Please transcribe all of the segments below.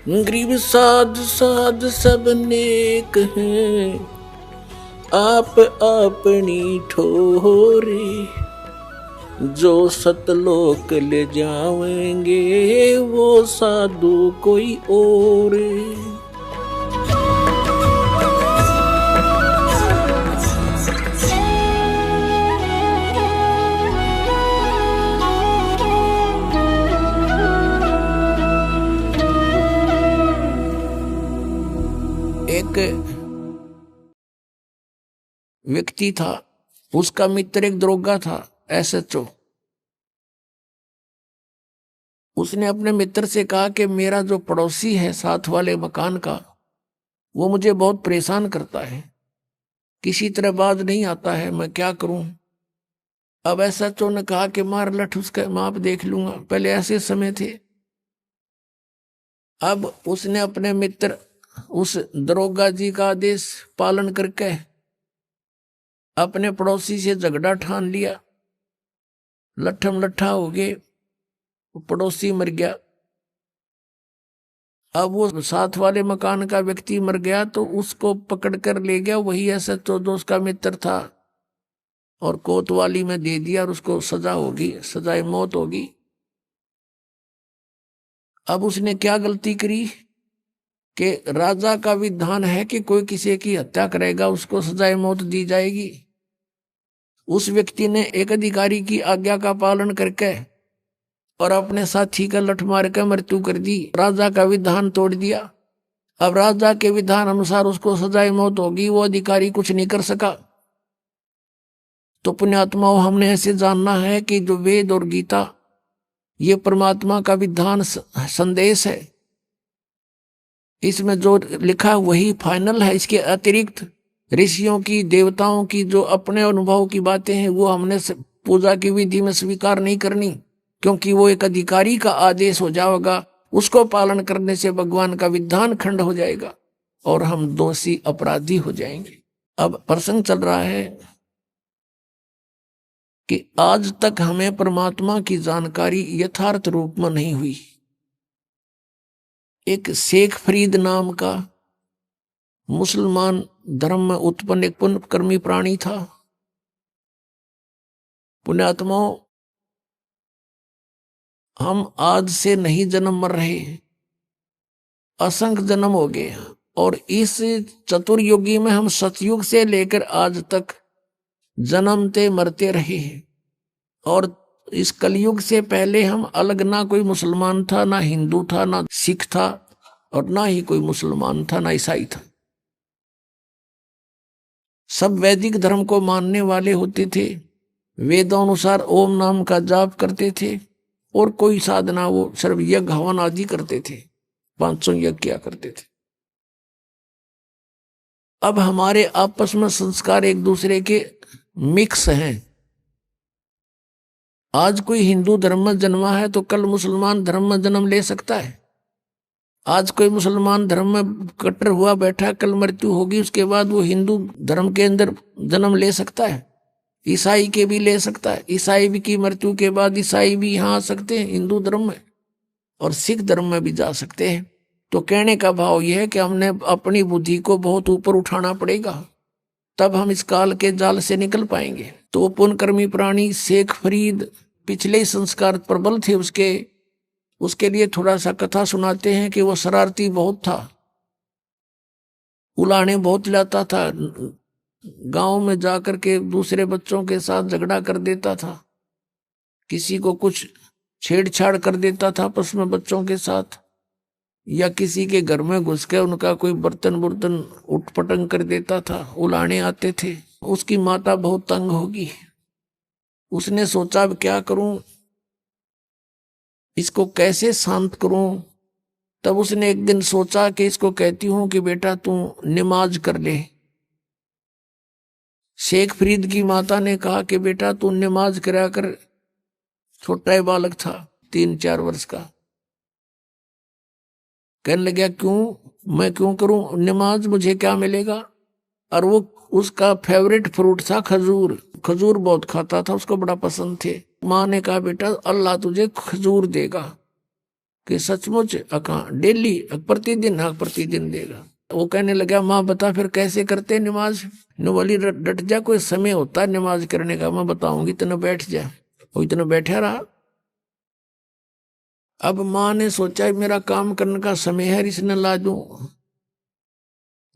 गरीब साध साध सब नेक हैं, आप अपनी ठोरे। जो सतलोक ले जाएंगे वो साधु कोई और। एक व्यक्ति था, उसका मित्र एक दरोगा था, एसएचओ। उसने अपने मित्र से कहा कि मेरा जो पड़ोसी है साथ वाले मकान का, वो मुझे बहुत परेशान करता है, किसी तरह बाज नहीं आता है, मैं क्या करूं। अब एसएचओ ने कहा कि मार लठ उसका माप देख लूंगा। पहले ऐसे समय थे। अब उसने अपने मित्र उस दरोगा जी का आदेश पालन करके अपने पड़ोसी से झगड़ा ठान लिया। लट्ठम लट्ठा हो गए, पड़ोसी मर गया। अब वो साथ वाले मकान का व्यक्ति मर गया तो उसको पकड़ कर ले गया वही एसएचओ जो उसका मित्र था, और कोतवाली में दे दिया और उसको सजा होगी, सजाए मौत होगी। अब उसने क्या गलती करी कि राजा का विधान है कि कोई किसी की हत्या करेगा उसको सजाए मौत दी जाएगी। उस व्यक्ति ने एक अधिकारी की आज्ञा का पालन करके और अपने साथी का लठ मार कर मृत्यु कर दी, राजा का विधान तोड़ दिया। अब राजा के विधान अनुसार उसको सजाए मौत होगी, वो अधिकारी कुछ नहीं कर सका। तो पुण्यात्माओं, हमने ऐसे जानना है कि जो वेद और गीता ये परमात्मा का विधान संदेश है, इसमें जो लिखा वही फाइनल है। इसके अतिरिक्त ऋषियों की, देवताओं की जो अपने अनुभव की बातें हैं वो हमने पूजा की विधि में स्वीकार नहीं करनी, क्योंकि वो एक अधिकारी का आदेश हो जाएगा। उसको पालन करने से भगवान का विधान खंड हो जाएगा और हम दोषी अपराधी हो जाएंगे। अब प्रसंग चल रहा है कि आज तक हमें परमात्मा की जानकारी यथार्थ रूप में नहीं हुई। एक शेख फरीद नाम का मुसलमान धर्म में उत्पन्न एक पुण्यकर्मी प्राणी था। पुण्यात्माओं, हम आज से नहीं जन्म मर रहे, असंख्य जन्म हो गए, और इस चतुर्युगी में हम सतयुग से लेकर आज तक जन्मते मरते रहे हैं। और इस कलयुग से पहले हम अलग, ना कोई मुसलमान था, ना हिंदू था, ना सिख था, और ना ही कोई मुसलमान था, ना ईसाई था। सब वैदिक धर्म को मानने वाले होते थे, वेदों अनुसार ओम नाम का जाप करते थे, और कोई साधना वो सिर्फ यज्ञ हवन आदि करते थे, 500 यज्ञ किया करते थे। अब हमारे आपस में संस्कार एक दूसरे के मिक्स हैं। आज कोई हिंदू धर्म में जन्मा है तो कल मुसलमान धर्म में जन्म ले सकता है। आज कोई मुसलमान धर्म में कट्टर हुआ बैठा, कल मृत्यु होगी, उसके बाद वो हिंदू धर्म के अंदर जन्म ले सकता है। ईसाई के भी ले सकता है, ईसाई भी की मृत्यु के बाद ईसाई भी यहाँ आ सकते हैं हिंदू धर्म में, और सिख धर्म में भी जा सकते हैं। तो कहने का भाव यह है कि हमने अपनी बुद्धि को बहुत ऊपर उठाना पड़ेगा, तब हम इस काल के जाल से निकल पाएंगे। तो पुण्यकर्मी प्राणी शेख फरीद, पिछले संस्कार प्रबल थे उसके लिए थोड़ा सा कथा सुनाते हैं कि वो शरारती बहुत था, उलाहने बहुत लाता था, गांव में जाकर के दूसरे बच्चों के साथ झगड़ा कर देता था, किसी को कुछ छेड़छाड़ कर देता था आपस में बच्चों के साथ, या किसी के घर में घुस के उनका कोई बर्तन उठपटंग कर देता था। उलाहने आते थे। उसकी माता बहुत तंग होगी, उसने सोचा अब क्या करूं, इसको कैसे शांत करूं। तब उसने एक दिन सोचा कि इसको कहती हूं कि बेटा तू नमाज कर ले। शेख फरीद की माता ने कहा कि बेटा तू नमाज करा कर। छोटा ही बालक था, 3-4 वर्ष का। कहने लगा क्यों, मैं क्यों करूं नमाज, मुझे क्या मिलेगा। और वो उसका फेवरेट फ्रूट था खजूर, खजूर बहुत खाता था, उसको बड़ा पसंद थे। माँ ने कहा बेटा अल्लाह तुझे खजूर देगा। कि सचमुच डेली प्रतिदिन देगा। वो कहने लगा माँ बता फिर कैसे करते नमाज। नो बोली डट जा, कोई समय होता है नमाज करने का, मैं बताऊंगी, इतना बैठ जा। वो इतना बैठा रहा। अब माँ ने सोचा मेरा काम करने का समय है, इसने ला दूं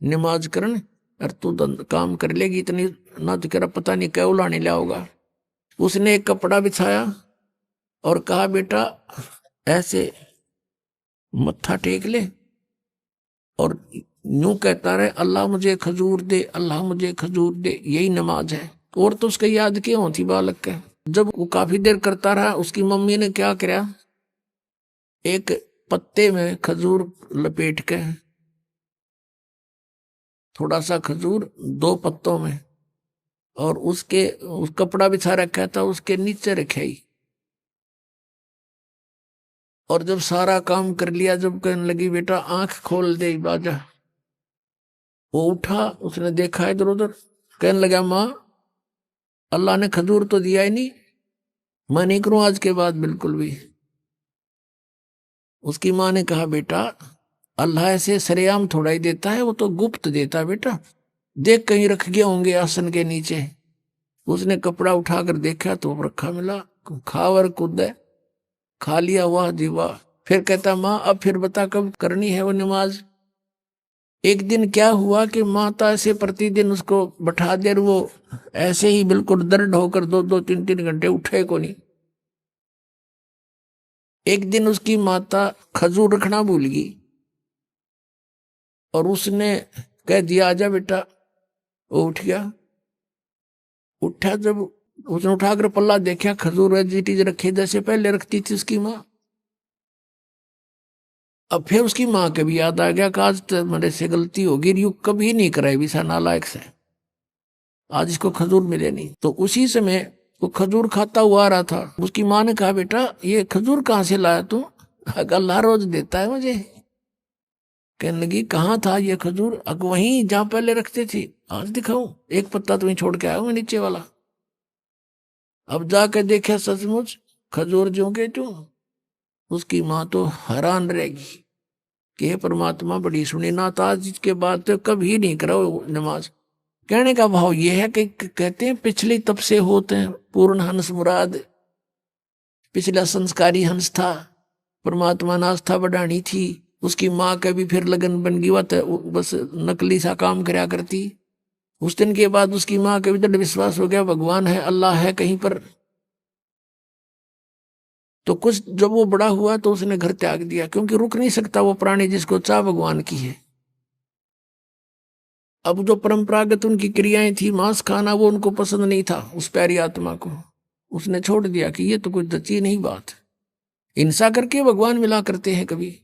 नमाज करने, और तू काम कर लेगी इतनी ना, तो कह पता नहीं क्या उलाने लाओगा। उसने एक कपड़ा बिछाया और कहा बेटा ऐसे मत्था टेक ले और यूं कहता रहे अल्लाह मुझे खजूर दे, अल्लाह मुझे खजूर दे, यही नमाज है। और तो उसका याद क्यों थी बालक के। जब वो काफी देर करता रहा, उसकी मम्मी ने क्या किया, एक पत्ते में खजूर लपेट के, थोड़ा सा खजूर 2 पत्तों में, और उस कपड़ा बिछा रखा था उसके नीचे रखाई। और जब सारा काम कर लिया, जब कहने लगी बेटा आंख खोल दे बाजा, वो उठा, उसने देखा इधर उधर, कहने लगा माँ अल्लाह ने खजूर तो दिया ही नहीं, मैं नहीं करूं आज के बाद बिल्कुल भी। उसकी माँ ने कहा बेटा अल्लाह ऐसे सरेआम थोड़ा ही देता है, वो तो गुप्त देता है बेटा, देख कहीं रख गए होंगे आसन के नीचे। उसने कपड़ा उठाकर देखा तो रखा मिला, खावर कूद खा लिया, वाह जी वाह। फिर कहता माँ अब फिर बता कब करनी है वो नमाज। एक दिन क्या हुआ कि माता ऐसे प्रतिदिन उसको बैठा दे, वो ऐसे ही बिल्कुल दर्द होकर 2-2 3-3 घंटे उठे को नहीं। एक दिन उसकी माता खजूर रखना भूल गई और उसने कह दिया आजा बेटा। वो उठ गया, उठा, जब उसने उठाकर पल्ला देखा, खजूर वेजिटीज रखे जैसे पहले रखती थी उसकी माँ। अब फिर उसकी माँ के भी याद आ गया कि आज तो मेरे से गलती होगी, यू कभी नहीं कराई भी सा नालायक से, आज इसको खजूर मिले नहीं। तो उसी समय वो खजूर खाता हुआ आ रहा था। उसकी माँ ने कहा बेटा ये खजूर कहाँ से लाया तू, अल्लाह रोज देता है मुझे। कहने लगी कहाँ था ये खजूर, वहीं जहां पहले रखते थे, आज दिखाऊं, एक पत्ता तुम्हें छोड़ के आया हूं नीचे वाला। अब जाके देखा सचमुच खजूर जो के जो। उसकी माँ तो हैरान रहेगी कि हे परमात्मा बड़ी सुनी ना, तो आज इसके बाद तो कभी नहीं करो नमाज। कहने का भाव ये है कि कहते हैं पिछले तब से होते हैं पूर्ण हंस मुराद, पिछला संस्कारी हंस था, परमात्मा ने आस्था बढ़ानी थी। उसकी माँ का भी फिर लगन बन गई, बस नकली सा काम करया करती। उस दिन के बाद उसकी माँ का भी दृढ़ विश्वास हो गया भगवान है, अल्लाह है कहीं पर। तो कुछ जब वो बड़ा हुआ तो उसने घर त्याग दिया, क्योंकि रुक नहीं सकता वो प्राणी जिसको चाह भगवान की है। अब जो परंपरागत उनकी क्रियाएं थी, मांस खाना, वो उनको पसंद नहीं था उस प्यारी आत्मा को। उसने छोड़ दिया कि ये तो कोई जची नहीं बात, हिंसा करके भगवान मिला करते हैं कभी।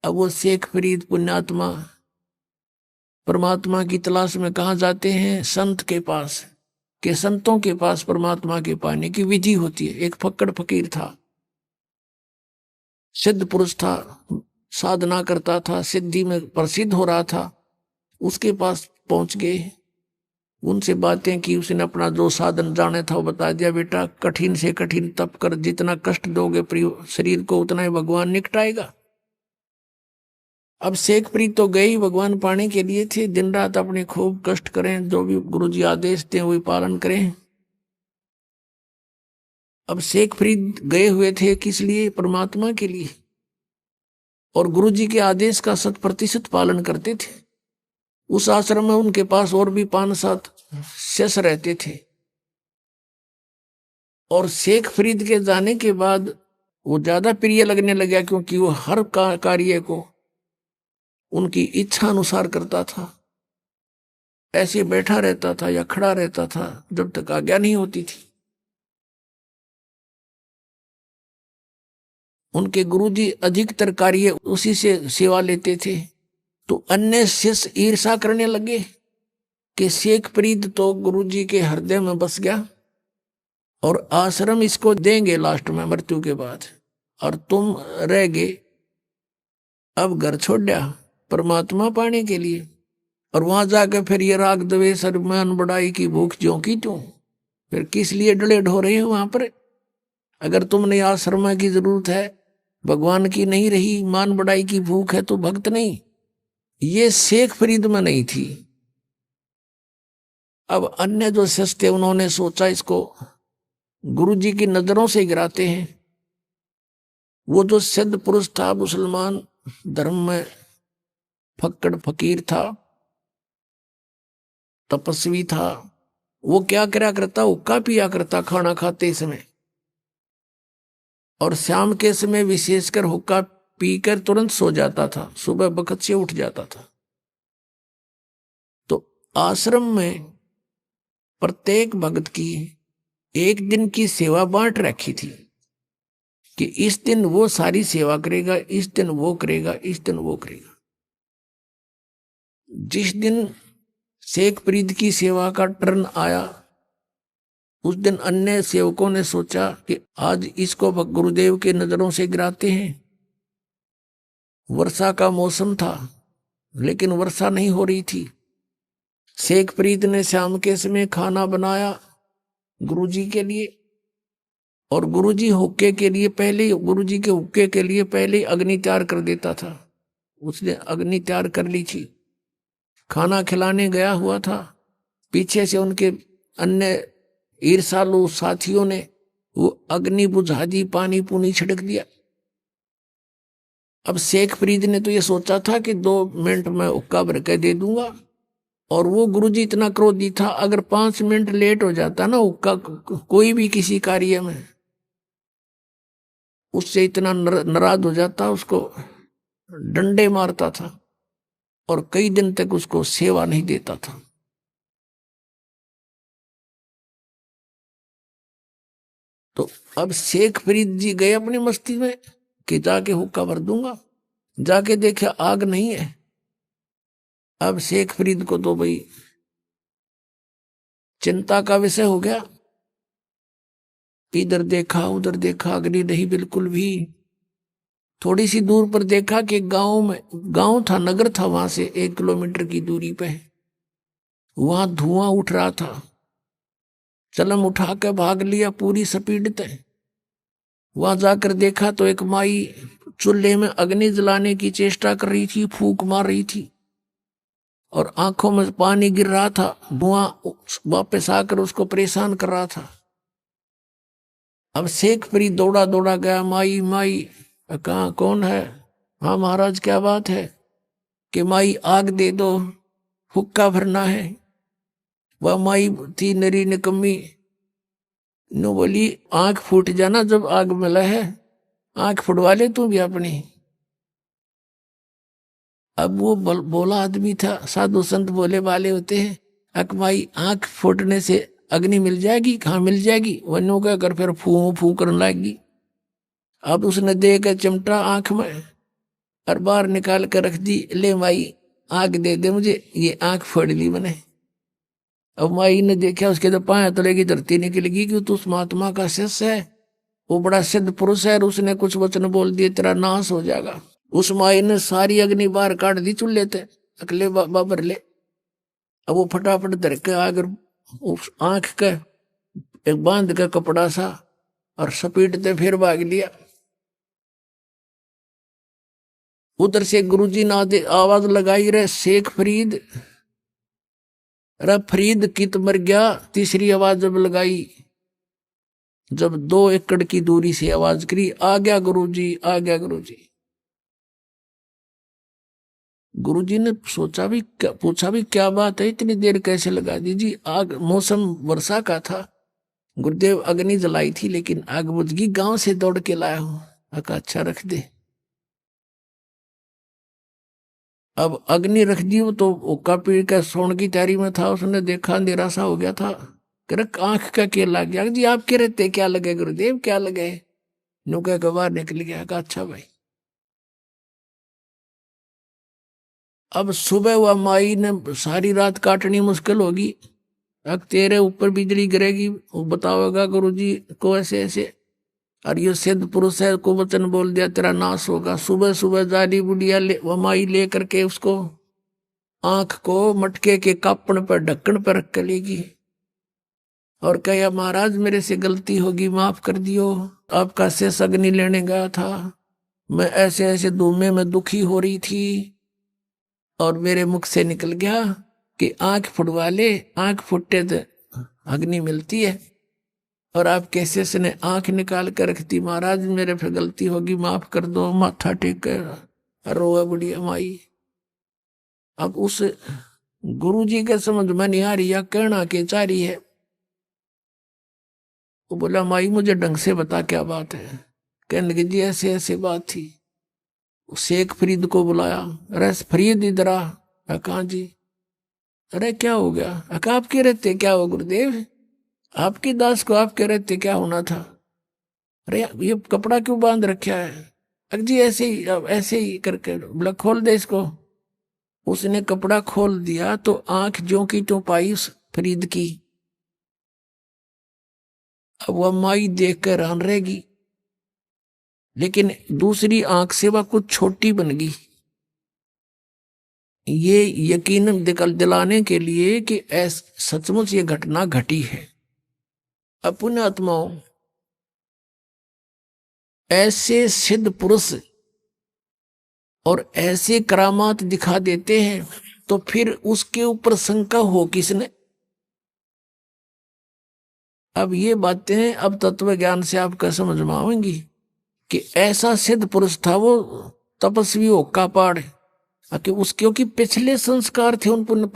अब वो शेख फरीद पुण्यात्मा परमात्मा की तलाश में कहाँ जाते हैं, संत के पास, के संतों के पास परमात्मा के पाने की विधि होती है। एक फक्कड़ फकीर था, सिद्ध पुरुष था, साधना करता था, सिद्धि में प्रसिद्ध हो रहा था। उसके पास पहुंच गए, उनसे बातें की, उसने अपना जो साधन जाने था वो बता दिया। बेटा कठिन से कठिन तप कर, जितना कष्ट दोगे प्रिय शरीर को उतना ही भगवान निकटाएगा। अब शेख प्रीत तो गए ही भगवान पाने के लिए थे, दिन रात अपने खूब कष्ट करें, जो भी गुरुजी आदेश दें वही पालन करें। अब शेख फरीद गए हुए थे किस लिए, परमात्मा के लिए, और गुरुजी के आदेश का 100% पालन करते थे। उस आश्रम में उनके पास और भी 5-7 शिष्य रहते थे। और शेख फरीद के जाने के बाद वो ज्यादा प्रिय लगने लगा, क्योंकि वो हर कार्य को उनकी इच्छा अनुसार करता था। ऐसे बैठा रहता था या खड़ा रहता था जब तक आज्ञा नहीं होती थी। उनके गुरुजी अधिकतर कार्य उसी से सेवा लेते थे। तो अन्य शिष्य ईर्षा करने लगे कि शेख फरीद तो गुरुजी के हृदय में बस गया और आश्रम इसको देंगे लास्ट में मृत्यु के बाद, और तुम रह गए अब घर छोड़ दिया परमात्मा पाने के लिए। और वहां जाकर फिर ये राग द्वेष अभिमान बड़ाई की भूख ज्यों की त्यों, फिर किस लिए डले ढो रहे हो वहां पर। अगर तुमने आश्रम की जरूरत है भगवान की नहीं रही, मान बढ़ाई की भूख है तो भक्त नहीं। ये शेख फरीद में नहीं थी। अब अन्य जो शिष्य थे उन्होंने सोचा इसको गुरुजी की नजरों से गिराते हैं। वो जो सिद्ध पुरुष था, मुसलमान धर्म में फक्कड़ फकीर था, तपस्वी था, वो क्या करा करता, हुक्का पिया करता खाना खाते समय, और शाम के समय विशेषकर हुक्का पीकर तुरंत सो जाता था, सुबह बखत से उठ जाता था। तो आश्रम में प्रत्येक भक्त की एक दिन की सेवा बांट रखी थी कि इस दिन वो सारी सेवा करेगा, इस दिन वो करेगा, इस दिन वो करेगा। जिस दिन शेख फरीद की सेवा का टर्न आया, उस दिन अन्य सेवकों ने सोचा कि आज इसको गुरुदेव के नजरों से गिराते हैं। वर्षा का मौसम था लेकिन वर्षा नहीं हो रही थी। शेख फरीद ने शाम के समय खाना बनाया गुरुजी के लिए, और गुरुजी हुक्के के लिए पहले, गुरुजी के हुक्के के लिए पहले अग्नि तैयार कर देता था। उसने अग्नि तैयार कर ली थी, खाना खिलाने गया हुआ था। पीछे से उनके अन्य ईर्षालु साथियों ने वो अग्नि बुझा दी, पानी पूनी छिड़क दिया। अब शेख फरीद ने तो ये सोचा था कि 2 मिनट में हुक्का भर के दे दूंगा, और वो गुरुजी इतना क्रोधी था, अगर 5 मिनट लेट हो जाता ना हुक्का कोई भी किसी कार्य में, उससे इतना नाराज हो जाता, उसको डंडे मारता था और कई दिन तक उसको सेवा नहीं देता था। तो अब शेख फरीद जी गए अपनी मस्ती में कि जाके हुक्का भर दूंगा, जाके देखे आग नहीं है। अब शेख फरीद को तो भाई चिंता का विषय हो गया, इधर देखा उधर देखा, अग्नि नहीं बिल्कुल भी। थोड़ी सी दूर पर देखा कि गांव था, नगर था, वहां से 1 किलोमीटर की दूरी पे वहां धुआं उठ रहा था। चलम उठा के भाग लिया पूरी स्पीड पे। वहां जाकर देखा तो एक माई चूल्हे में अग्नि जलाने की चेष्टा कर रही थी, फूंक मार रही थी, और आंखों में पानी गिर रहा था। धुआं वापस आकर उसको परेशान कर रहा था। अब शेख फरीद दौड़ा दौड़ा गया, माई माई। कहा कौन है? हाँ महाराज क्या बात है? कि माई आग दे दो, हुक्का भरना है। वह माई थी नरी निकम्मी, नो बोली आंख फूट जाना जब आग मिला है, आंख फुटवा ले तू भी अपनी। अब वो बोला आदमी था, साधु संत बोले वाले होते हैं, अकमाई आंख फूटने से अग्नि मिल जाएगी? कहाँ मिल जाएगी? वनो क्या कर फिर फू फू करने लगी। अब उसने दे के चिमटा आंख में और बाहर निकाल कर रख दी, ले माई आग दे दे मुझे, ये आंख फोड़ ली मैंने। अब माई ने देखा, उसके तो पाया तले की धरती निकलेगी कि तू उस महात्मा का शिष्य है, वो बड़ा सिद्ध पुरुष है, और उसने कुछ वचन बोल दिए तेरा नाश हो जाएगा। उस माई ने सारी अग्नि बाहर काट दी चूल्हे थे, अकले बाबर ले। अब वो फटाफट धर के आकर उस आंख के एक बांध का कपड़ा सा और सपीटते फिर भाग लिया। उधर से गुरुजी ने आवाज लगाई, रे शेख फरीद, रे फरीद कित मर गया। तीसरी आवाज जब लगाई, जब 2 एकड़ की दूरी से आवाज करी, आ गया गुरुजी, आ गया गुरुजी। गुरुजी ने सोचा भी, पूछा भी क्या बात है, इतनी देर कैसे लगा दी जी? आग, मौसम वर्षा का था, गुरुदेव अग्नि जलाई थी लेकिन आग बुझ गई, गांव से दौड़ के लाया हूं। अच्छा रख दे। अब अग्नि रख दी, वो तो हुक्का पी के सोने की तैयारी में था, उसने देखा अंधेरा सा हो गया था। आंख का क्या लग गया जी? आप कह रहते क्या लगे गुरुदेव, क्या लगे? नुका के बाहर निकल गया। कहा अच्छा भाई। अब सुबह हुआ, माई ने सारी रात काटनी मुश्किल होगी, अब तेरे ऊपर बिजली गिरेगी, वो बताओगा गुरुजी को ऐसे ऐसे, और ये सिद्ध पुरुष है को वचन बोल दिया तेरा नाश होगा। सुबह सुबह जाली बुढ़िया वो माई ले करके उसको आंख को मटके के कापण पर ढक्कन पर रख कर लेगी और कहा महाराज मेरे से गलती होगी, माफ कर दियो, आपका शेष अग्नि लेने गया था, मैं ऐसे ऐसे धूमे में दुखी हो रही थी और मेरे मुख से निकल गया कि आंख फुटवा ले, आंख फुटते तो अग्नि मिलती है। और आप कैसे से ने आंख निकाल कर रख दी। महाराज मेरे फिर गलती होगी, माफ कर दो। माथा टेक कर रोए बुढ़िया माई। अब उस गुरु जी के समझ में नहीं आ रही, या कहना के चाह रही है। वो बोला माई मुझे ढंग से बता क्या बात है। कहने लगी जी ऐसे ऐसे बात थी। शेख फरीद को बुलाया। अरे फरीद इधर आ। कहा जी। अरे क्या हो गया। आप कह रहे थे क्या हो गुरुदेव, आपकी दास को आप कह रहे थे क्या होना था। अरे ये कपड़ा क्यों बांध रखा है। अरे जी ऐसे ही करके बोला खोल दे इसको। उसने कपड़ा खोल दिया तो आंख ज्यों की त्यों पाई उस फरीद की। अब वह माई देख कर हैरान रहेगी, लेकिन दूसरी आंख से वह कुछ छोटी बन गई। ये यकीन दिलाने के लिए कि सचमुच ये घटना घटी है। अपने आत्माओं, ऐसे सिद्ध पुरुष और ऐसे करामात दिखा देते हैं तो फिर उसके ऊपर शंका हो किसने। अब ये बातें अब तत्व ज्ञान से आपका समझ में आएंगी कि ऐसा सिद्ध पुरुष था वो, तपस्वी हो का पहाड़ कि उस, क्योंकि पिछले संस्कार थे उन पुण्य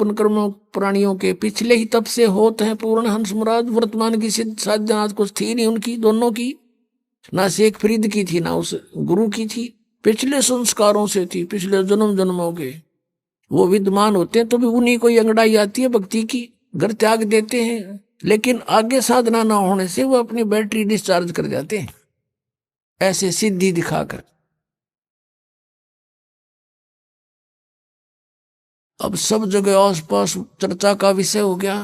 प्राणियों के, पिछले ही तब से होते हैं पूर्ण हंस मुराद। वर्तमान की सिद्ध साधना कुछ थी नहीं उनकी, दोनों की, ना शेख फरीद की थी ना उस गुरु की थी, पिछले संस्कारों से थी, पिछले जन्म जन्मों के वो विद्यमान होते हैं। तो भी उन्हीं को अंगड़ाई आती है भक्ति की, घर त्याग देते हैं, लेकिन आगे साधना ना होने से वो अपनी बैटरी डिस्चार्ज कर जाते हैं ऐसे सिद्धि दिखाकर। अब सब जगह आसपास चर्चा का विषय हो गया।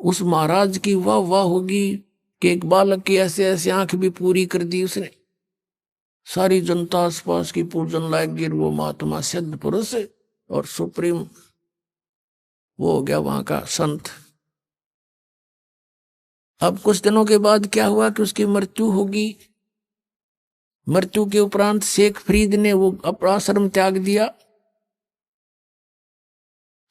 उस महाराज की वाह वाह होगी कि एक बालक की ऐसे ऐसे आंख भी पूरी कर दी उसने। सारी जनता आसपास की पूजन लायक गिर, वो महात्मा सिद्ध पुरुष और सुप्रीम वो हो गया वहां का संत। अब कुछ दिनों के बाद क्या हुआ कि उसकी मृत्यु होगी। मृत्यु के उपरांत शेख फरीद ने वो अपना आश्रम त्याग दिया।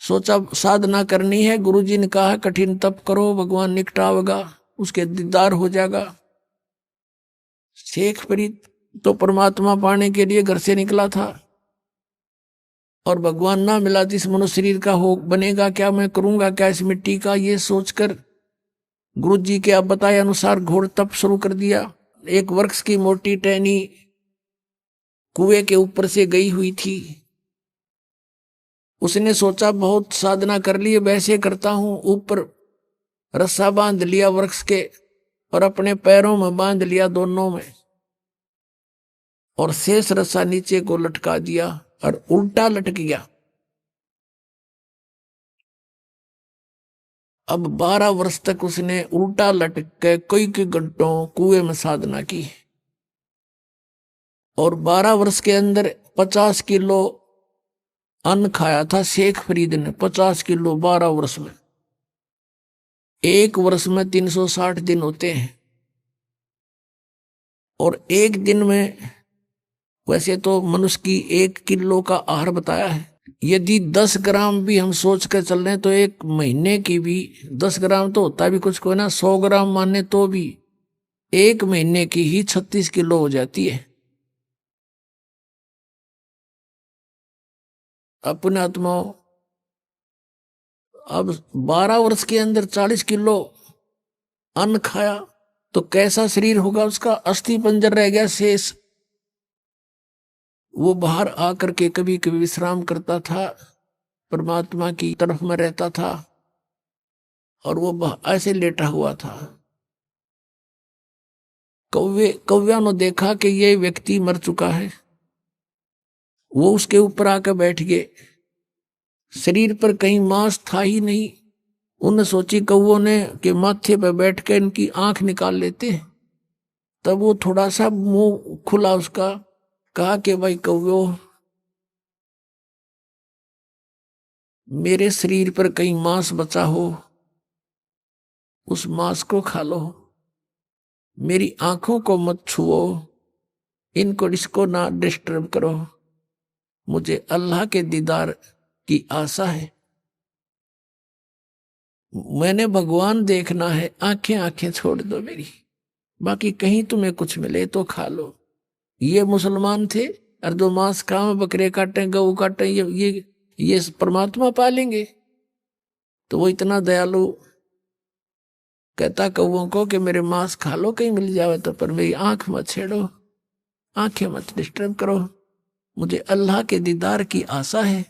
सोचा साधना करनी है, गुरुजी ने कहा कठिन तप करो, भगवान निकटावेगा, उसके दीदार हो जाएगा। शेख फरीद तो परमात्मा पाने के लिए घर से निकला था और भगवान ना मिला तो इस मनुष्य शरीर का हो बनेगा क्या, मैं करूंगा क्या इस मिट्टी का, ये सोचकर गुरुजी के अब बताए अनुसार घोर तप शुरू कर दिया। एक वृक्ष की मोटी टहनी कुएं के ऊपर से गई हुई थी। उसने सोचा बहुत साधना कर ली, वैसे करता हूं, ऊपर रस्सा बांध लिया वृक्ष के और अपने पैरों में बांध लिया दोनों में, और शेष रस्सा नीचे को लटका दिया और उल्टा लटक गया। अब 12 वर्ष तक उसने उल्टा लटक के कई कई घंटों कुएं में साधना की और 12 वर्ष के अंदर 50 किलो अन्न खाया था शेख फरीद ने। 50 किलो 12 वर्ष में। एक वर्ष में 360 दिन होते हैं और एक दिन में, वैसे तो मनुष्य की 1 किलो का आहार बताया है, यदि 10 ग्राम भी हम सोच कर चल रहे हैं तो एक महीने की भी 10 ग्राम तो होता भी कुछ को ना, 100 ग्राम माने तो भी एक महीने की ही 36 किलो हो जाती है। अपने आत्माओं, अब 12 वर्ष के अंदर 40 किलो अन्न खाया तो कैसा शरीर होगा उसका। अस्थि पंजर रह गया शेष। वो बाहर आकर के कभी कभी विश्राम करता था, परमात्मा की तरफ में रहता था और वो ऐसे लेटा हुआ था। कौव्या ने देखा कि ये व्यक्ति मर चुका है, वो उसके ऊपर आकर बैठ गए। शरीर पर कहीं मांस था ही नहीं। उन्हें सोची कौवों ने कि माथे पर बैठ कर इनकी आंख निकाल लेते हैं। तब वो थोड़ा सा मुंह खुला उसका, कहा कि भाई कौवो, मेरे शरीर पर कहीं मांस बचा हो उस मांस को खा लो, मेरी आंखों को मत छुओ, इनको इसको ना डिस्टर्ब करो, मुझे अल्लाह के दीदार की आशा है, मैंने भगवान देखना है, आंखें आंखें छोड़ दो मेरी, बाकी कहीं तुम्हें कुछ मिले तो खा लो। ये मुसलमान थे और जो मांस खाओ, बकरे काटे, गऊ काटे, ये परमात्मा पालेंगे? तो वो इतना दयालु कहता कौओं को कि मेरे मांस खा लो कहीं मिल जावे तो, पर मेरी आंख मत छेड़ो, आंखें मत डिस्टर्ब करो, मुझे अल्लाह के दीदार की आशा है।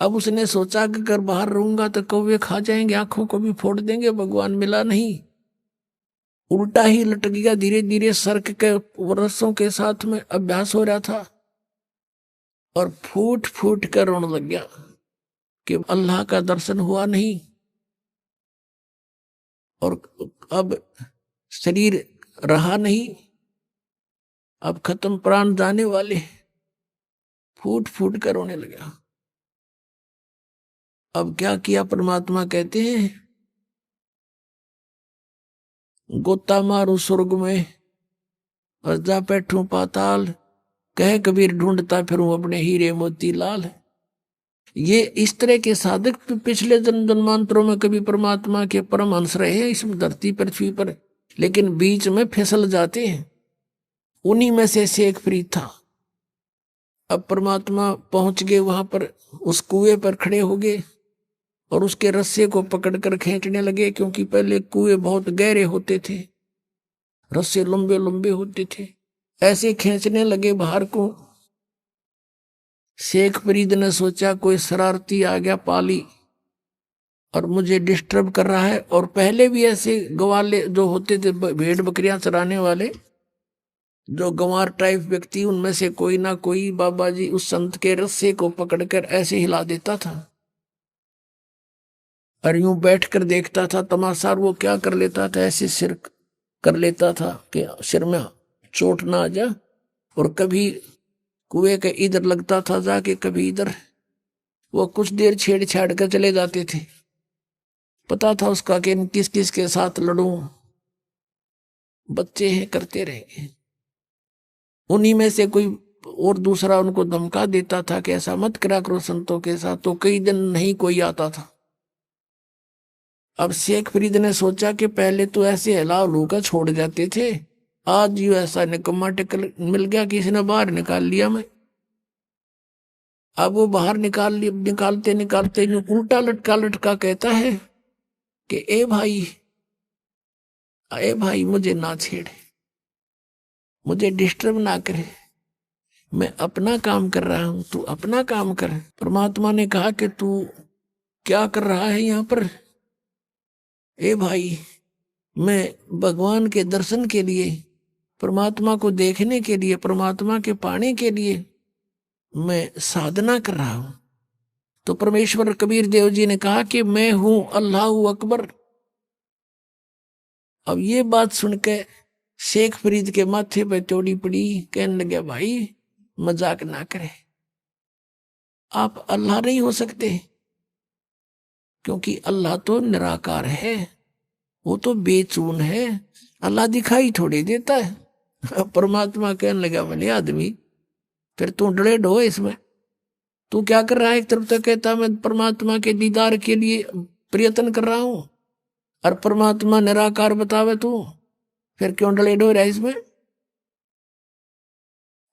अब उसने सोचा कि अगर बाहर रहूंगा तो कौवे खा जाएंगे, आंखों को भी फोड़ देंगे, भगवान मिला नहीं, उल्टा ही लटक गया। धीरे धीरे सर्क के रस्सों के साथ में अभ्यास हो रहा था और फूट फूट कर रोने लग गया कि अल्लाह का दर्शन हुआ नहीं, और अब शरीर रहा नहीं, अब खत्म, प्राण जाने वाले, फूट फूट कर रोने लगा। अब क्या किया? परमात्मा कहते हैं गोता मारू स्वर्ग में और जा बैठू पाताल, कह कबीर ढूंढता फिरूं अपने हीरे मोती लाल। ये इस तरह के साधक पिछले जन्म जन्मांतरों में कभी परमात्मा के परमहंस रहे हैं इस धरती पृथ्वी पर, लेकिन बीच में फिसल जाते हैं। उन्हीं में से शेख फरीद था। अब परमात्मा पहुंच गए वहां पर, उस कुएं पर खड़े हो गए और उसके रस्से को पकड़कर खींचने लगे, क्योंकि पहले कुएं बहुत गहरे होते थे, रस्से लंबे लंबे होते थे, ऐसे खींचने लगे बाहर को। शेख फरीद ने सोचा कोई शरारती आ गया पाली और मुझे डिस्टर्ब कर रहा है, और पहले भी ऐसे गवाले जो होते थे, भेड़ बकरियां चराने वाले, जो गंवार टाइप व्यक्ति, उनमें से कोई ना कोई बाबा जी उस संत के रस्से को पकड़कर ऐसे हिला देता था और यूं बैठ कर देखता था तमाशा। वो क्या कर लेता था, ऐसे सिर कर लेता था कि सिर में चोट ना आ जा, और कभी कुएं के इधर लगता था जाके, कभी इधर। वो कुछ देर छेड़छाड़ कर चले जाते थे, पता था उसका कि किस किस के साथ लड़ूं, बच्चे हैं, करते रहेंगे। उन्हीं में से कोई और दूसरा उनको धमका देता था कि ऐसा मत करा करो संतों के साथ, तो कई दिन नहीं कोई आता था। अब शेख फरीद ने सोचा कि पहले तो ऐसे हिला लूका छोड़ जाते थे, आज यू ऐसा निकम्मा टिकल मिल गया, किसी ने बाहर निकाल लिया मैं। अब वो बाहर निकालते निकालते उल्टा लटका लटका कहता है कि ए भाई मुझे ना छेड़े, मुझे डिस्टर्ब ना करे, मैं अपना काम कर रहा हूं, तू अपना काम कर। परमात्मा ने कहा कि तू क्या कर रहा है यहां पर? ए भाई, मैं भगवान के दर्शन के लिए, परमात्मा को देखने के लिए, परमात्मा के पाने के लिए मैं साधना कर रहा हूं। तो परमेश्वर कबीर देव जी ने कहा कि मैं हूं अल्लाह अकबर। अब ये बात सुनकर शेख फरीद के माथे पे चोड़ी पड़ी, कहने लगे भाई मजाक ना करे, आप अल्लाह नहीं हो सकते, क्योंकि अल्लाह तो निराकार है, वो तो बेचून है, अल्लाह दिखाई थोड़ी देता है। परमात्मा कहने लगा भले आदमी, फिर तू डरे ढो इसमें, तू क्या कर रहा है? एक तरफ तो कहता मैं परमात्मा के दीदार के लिए प्रयत्न कर रहा हूं, और परमात्मा निराकार बतावे तू, फिर क्यों डले ढो रहा है इसमें?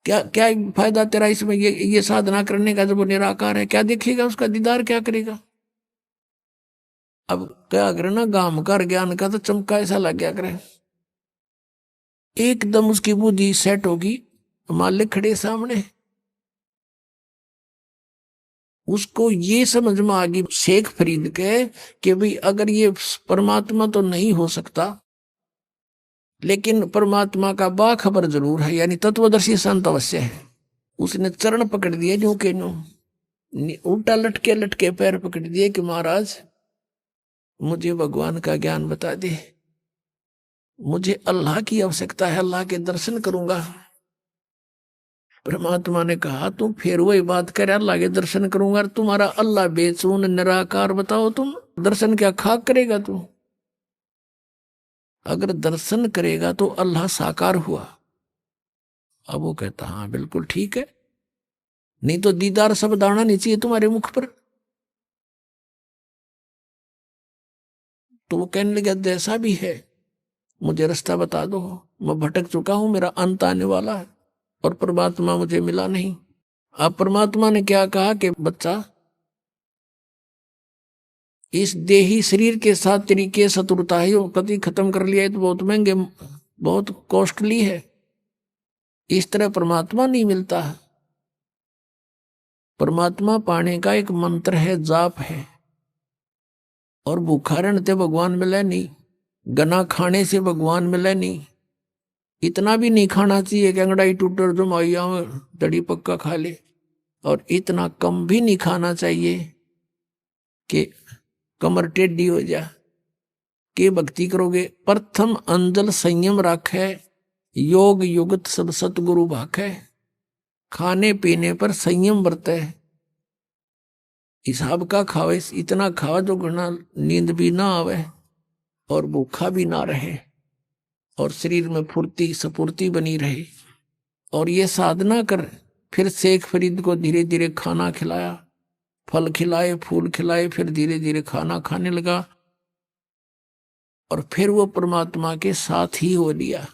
क्या क्या फायदा तेरा इसमें, ये साधना करने का, जब वो निराकार है? क्या देखेगा उसका दीदार, क्या करेगा? अब क्या करे ना, गाम कर ज्ञान का तो चमका ऐसा लग गया करे, एकदम उसकी बुद्धि सेट होगी, मालिक खड़े सामने। उसको ये समझ में आ गई शेख फरीद के कि भाई अगर ये परमात्मा तो नहीं हो सकता, लेकिन परमात्मा का बाखबर जरूर है, यानी तत्वदर्शी संत अवश्य है। उसने चरण पकड़ दिए यूं के यूं, उल्टा लटके लटके पैर पकड़ दिए कि महाराज मुझे भगवान का ज्ञान बता दे, मुझे अल्लाह की आवश्यकता है, अल्लाह के दर्शन करूंगा। परमात्मा ने कहा तुम फिर वही बात कर, अल्लाह के दर्शन करूंगा, तुम्हारा अल्लाह बेचून निराकार, बताओ तुम दर्शन क्या खाक करेगा तू? अगर दर्शन करेगा तो अल्लाह साकार हुआ, अब वो कहता हाँ बिल्कुल ठीक है, नहीं तो दीदार सब दाना नहीं चाहिए तुम्हारे मुख पर। तो वो कहने लगा जैसा भी है मुझे रास्ता बता दो, मैं भटक चुका हूं, मेरा अंत आने वाला है और परमात्मा मुझे मिला नहीं। अब परमात्मा ने क्या कहा कि बच्चा, इस देही शरीर के साथ तेरी के शत्रुता है, कभी खत्म कर लिया है तो बहुत महंगे, बहुत कॉस्टली है। इस तरह परमात्मा नहीं मिलता है। परमात्मा पाने का एक मंत्र है, जाप है। और भूखा रहने भगवान मिले नहीं, गना खाने से भगवान मिले नहीं। इतना भी नहीं खाना चाहिए कि अंगड़ाई टूटर जो माइया दड़ी पक्का खा ले, और इतना कम भी नहीं खाना चाहिए कि कमर टेढ़ी हो जा के भक्ति करोगे। प्रथम अंजल संयम राखे, योग युगत सब सतगुरु भाखे। खाने पीने पर संयम बरते, हिसाब का खावे, इतना खावा जो घना नींद भी ना आवे और भूखा भी ना रहे और शरीर में फुर्ती सफुर्ती बनी रहे। और ये साधना कर। फिर शेख फरीद को धीरे धीरे खाना खिलाया, फल खिलाए, फूल खिलाए, फिर धीरे धीरे खाना खाने लगा और फिर वो परमात्मा के साथ ही हो लिया।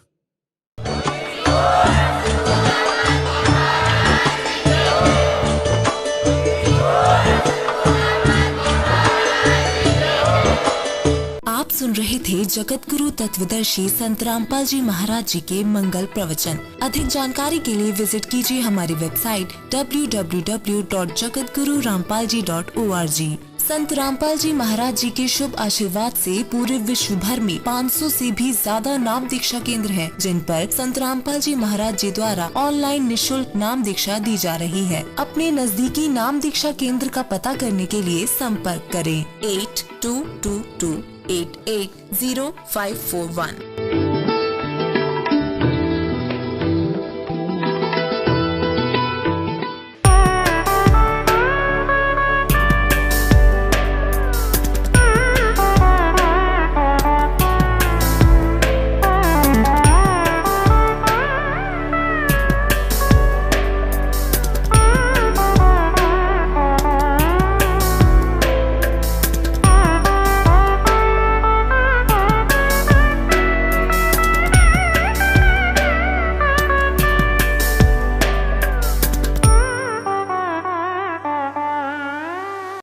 आप सुन रहे थे जगत गुरु तत्वदर्शी संत रामपाल जी महाराज जी के मंगल प्रवचन। अधिक जानकारी के लिए विजिट कीजिए हमारी वेबसाइट www.jagatgururampalji.org। संत रामपाल जी महाराज जी के शुभ आशीर्वाद से पूरे विश्व भर में 500 से भी ज्यादा नाम दीक्षा केंद्र हैं, जिन पर संत रामपाल जी महाराज जी द्वारा ऑनलाइन निशुल्क नाम दीक्षा दी जा रही है। अपने नजदीकी नाम दीक्षा केंद्र का पता करने के लिए संपर्क करें 8222880541।